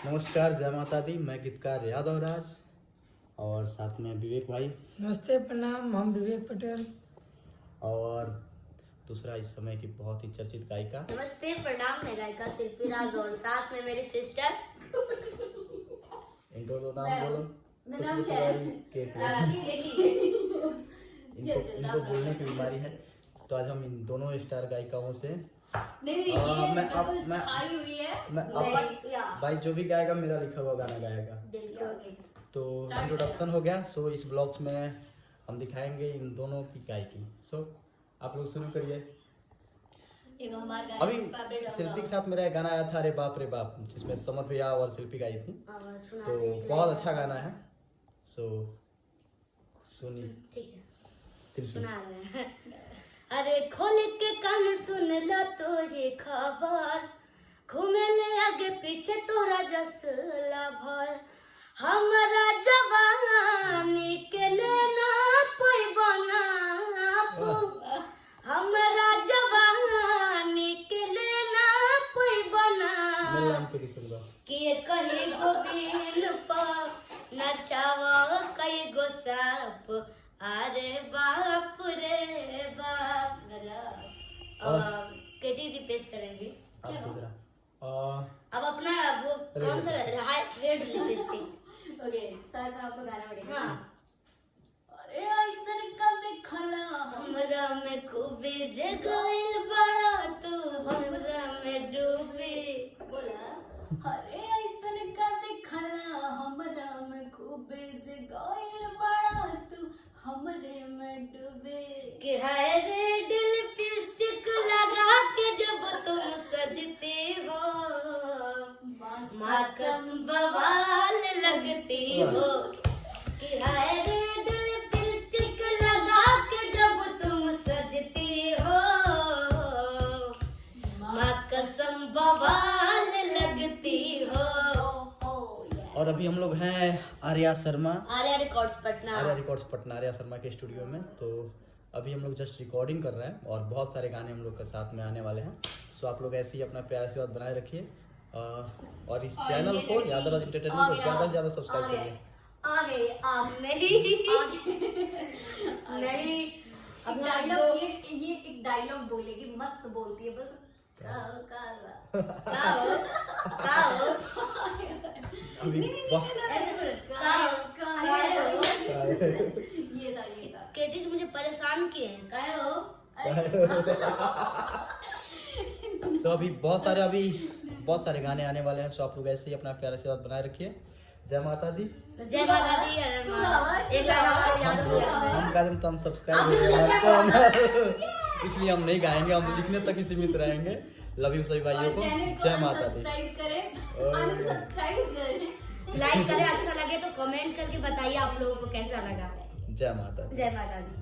नमस्कार, जय माता दी। मैं गीतकार यादव राज और साथ में विवेक भाई नमस्ते, प्रणाम। हम विवेक पटेल और दूसरा इस समय की बहुत ही चर्चित गायिका। नमस्ते, प्रणाम। मैं गायिका शिल्पी राज और साथ में मेरी सिस्टर। इनको तो नाम बोलो। मेरा नाम क्या है? इनको बोलने की बीमारी है, तो आज हम इन दोनों स्टार गायिकाओं से नहीं, मैं भाई जो भी गाएगा मेरा लिखा हुआ गाना गाएगा। तो इंट्रोडक्शन हो गया। सो इस ब्लॉग्स में हम दिखाएंगे इन दोनों की गायकी। सो आप लोग शुरू करिए। अभी शिल्पी के साथ मेरा एक गाना आया था, अरे बाप रे बाप, जिसमें समर भैया और शिल्पी गाई थी। तो बहुत अच्छा गाना है। सो सुनिए। ठीक है, शिल्पी। सुना रहे हैं। अरे खोल के कान सुन लो तो ये खबर, घूमे ले आगे पीछे तोरा जसला भर। हमारा जवानी के लेना कोई बना, हमारा जवानी के लेना कोई बना, मैं लाइन पे लिखूंगा कि कहीं गोविंद पर नचावा कई गो साप। अरे बाप रे बाप। केटी जी पेश करेंगे। आप दूसरा। अब अपना वो कौन सा रेड लिपस्टिक। ओके सर, मैं आपको गाना पड़ेगा। हाँ। अरे ऐसन का देखला हमरा में खूबे जगइल बड़ा, तू हमरा में डूबे। बोला अरे ऐसन का देखला हमरा में खूबे जगइल बड़ा, तू हमरे में डूबे। कि हाय रेड लिपस्टिक लगा के जब तुम सजते हो, माकस बवाल लगती हो। कि हाय रेड लिपस्टिक लगा के जब तुम सजती हो, माकसम बवाल लगती हो। और अभी हम लोग हैं आर्या शर्मा, आर्या रिकॉर्ड्स पटना। आर्या रिकॉर्ड्स पटना, आर्या शर्मा के स्टूडियो में। तो अभी हम लोग जस्ट रिकॉर्डिंग कर रहे हैं और बहुत सारे गाने हम लोग के साथ में आने वाले हैं। सो आप लोग ऐसे ही अपना प्यार से बनाए रखिए और इस चैनल को यादव राज एंटरटेनमेंट को ज़्यादा से ज़्यादा सब्सक्राइब करिए। नहीं अब डायलॉग ये एक डायलॉग बोलेगी, मस्त बोलती है। बस अभी ये था केटी जी मुझे परेशान किए हैं, काहे हो? सो अभी बहुत सारे गाने आने वाले हैं। सो आप लोग ऐसे ही अपना प्यार से बनाए रखिए। जय माता दी। जय माता दी। एक गाना हमारे यादव भैया का है। हम गा दें तो हम सब्सक्राइब इसलिए हम नहीं गाएंगे, हम लिखने तक ही सीमित रहेंगे। लव यू सभी भाइयों को। जय माता दी। सब्सक्राइब करें, अनसब्सक्राइब करें, लाइक करें। अच्छा लगे तो कमेंट करके बताइए आप लोगों को कैसा लगा। जय माता दी। जय माता दी।